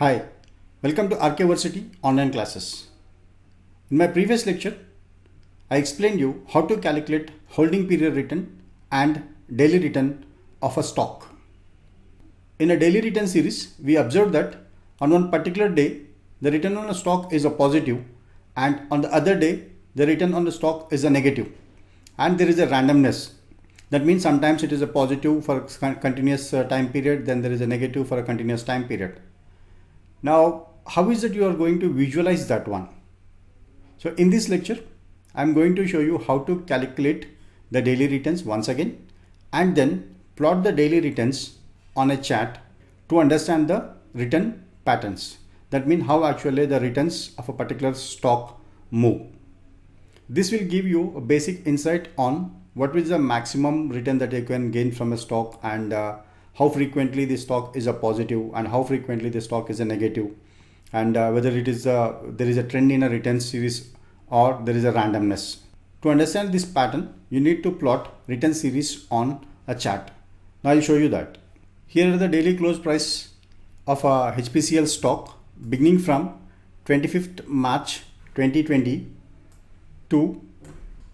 Hi, welcome to Archiversity online classes. In my previous lecture, I explained you how to calculate holding period return and daily return of a stock. In a daily return series, we observed that on one particular day, the return on a stock is a positive, and on the other day, the return on the stock is a negative, and there is a randomness. That means sometimes it is a positive for a continuous time period, then there is a negative for a continuous time period. Now, how is it you are going to visualize that one? So in this lecture, I am going to show you how to calculate the daily returns once again, and then plot the daily returns on a chart to understand the return patterns. That means how actually the returns of a particular stock move. This will give you a basic insight on what is the maximum return that you can gain from a stock, and how frequently the stock is a positive and how frequently the stock is a negative, and whether it is there is a trend in a return series or there is a randomness. To understand this pattern, you need to plot return series on a chart. Now I'll show you that. Here are the daily close price of a HPCL stock beginning from 25th March 2020 to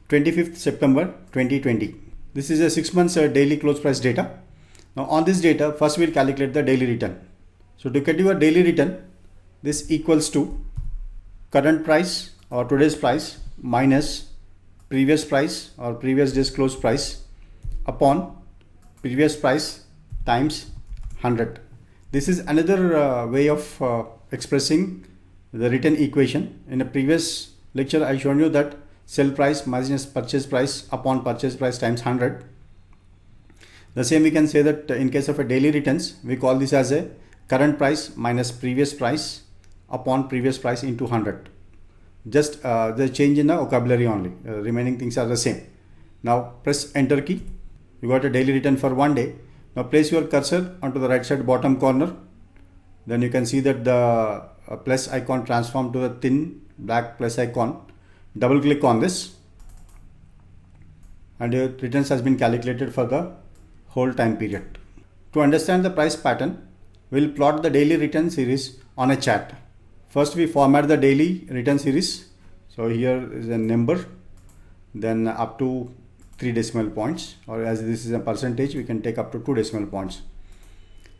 25th September 2020. This is a 6 months daily close price data. Now on this data, first we'll calculate the daily return. So to get your daily return, this equals to current price or today's price minus previous price or previous day's close price upon previous price times 100. This is another way of expressing the return equation. In a previous lecture, I shown you that sell price minus purchase price upon purchase price times 100. The same we can say that in case of a daily returns, we call this as a current price minus previous price upon previous price into 100. Just the change in the vocabulary only. Remaining things are the same. Now press enter key. You got a daily return for one day. Now place your cursor onto the right side bottom corner. Then you can see that the plus icon transformed to a thin black plus icon. Double click on this and your returns has been calculated for the whole time period. To understand the price pattern, we'll plot the daily return series on a chart. First we format the daily return series. So here is a number, then up to 3 decimal points, or as this is a percentage, we can take up to 2 decimal points.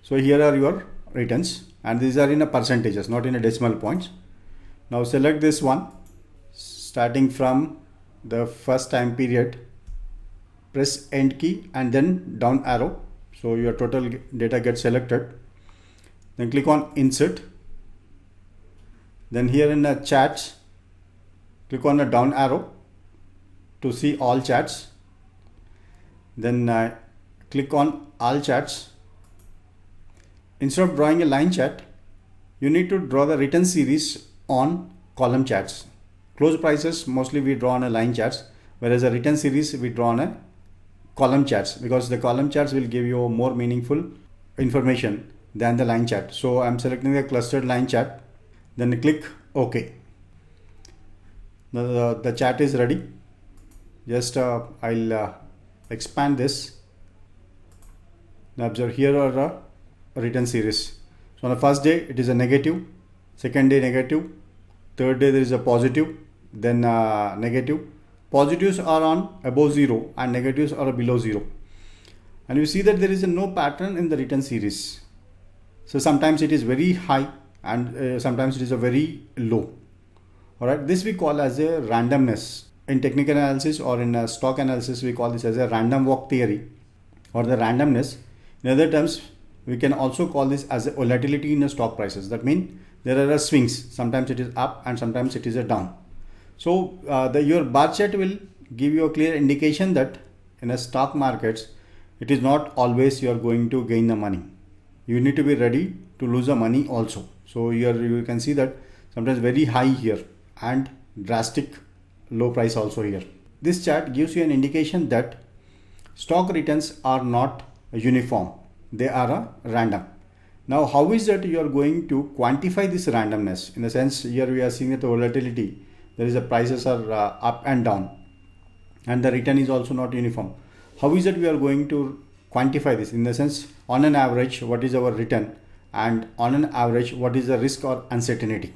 So here are your returns, and these are in a percentages, not in a decimal points. Now select this one, starting from the first time period. Press end key and then down arrow, so your total data gets selected. Then click on insert. Then here in the charts, click on the down arrow to see all charts. Then click on all charts. Instead of drawing a line chart, you need to draw the return series on column charts. Close prices mostly we draw on a line charts, whereas a return series we draw on a column charts, because the column charts will give you more meaningful information than the line chart. So I'm selecting the clustered line chart, then click OK. The chart is ready. Just I'll expand this. Now observe, here are the return series. So on the first day it is a negative, second day negative, third day there is a positive, then negative. Positives are on above 0 and negatives are below 0. And you see that there is no pattern in the return series. So sometimes it is very high and sometimes it is a very low. Alright, this we call as a randomness. In technical analysis or in stock analysis, we call this as a random walk theory or the randomness. In other terms, we can also call this as a volatility in the stock prices. That means there are swings. Sometimes it is up and sometimes it is a down. So your bar chart will give you a clear indication that in a stock markets, it is not always you are going to gain the money. You need to be ready to lose the money also. So here you can see that sometimes very high here and drastic low price also here. This chart gives you an indication that stock returns are not uniform. They are random. Now how is that you are going to quantify this randomness? In the sense, here we are seeing that the volatility, there is a prices are up and down, and the return is also not uniform. How is it we are going to quantify this? In the sense, on an average, what is our return and on an average what is the risk or uncertainty.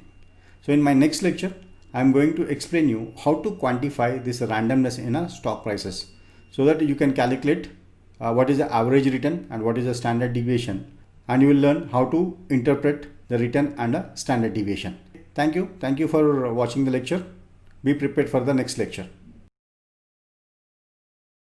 So in my next lecture, I am going to explain you how to quantify this randomness in a stock prices so that you can calculate what is the average return and what is the standard deviation, and you will learn how to interpret the return and a standard deviation. Thank you for watching the lecture. Be prepared for the next lecture.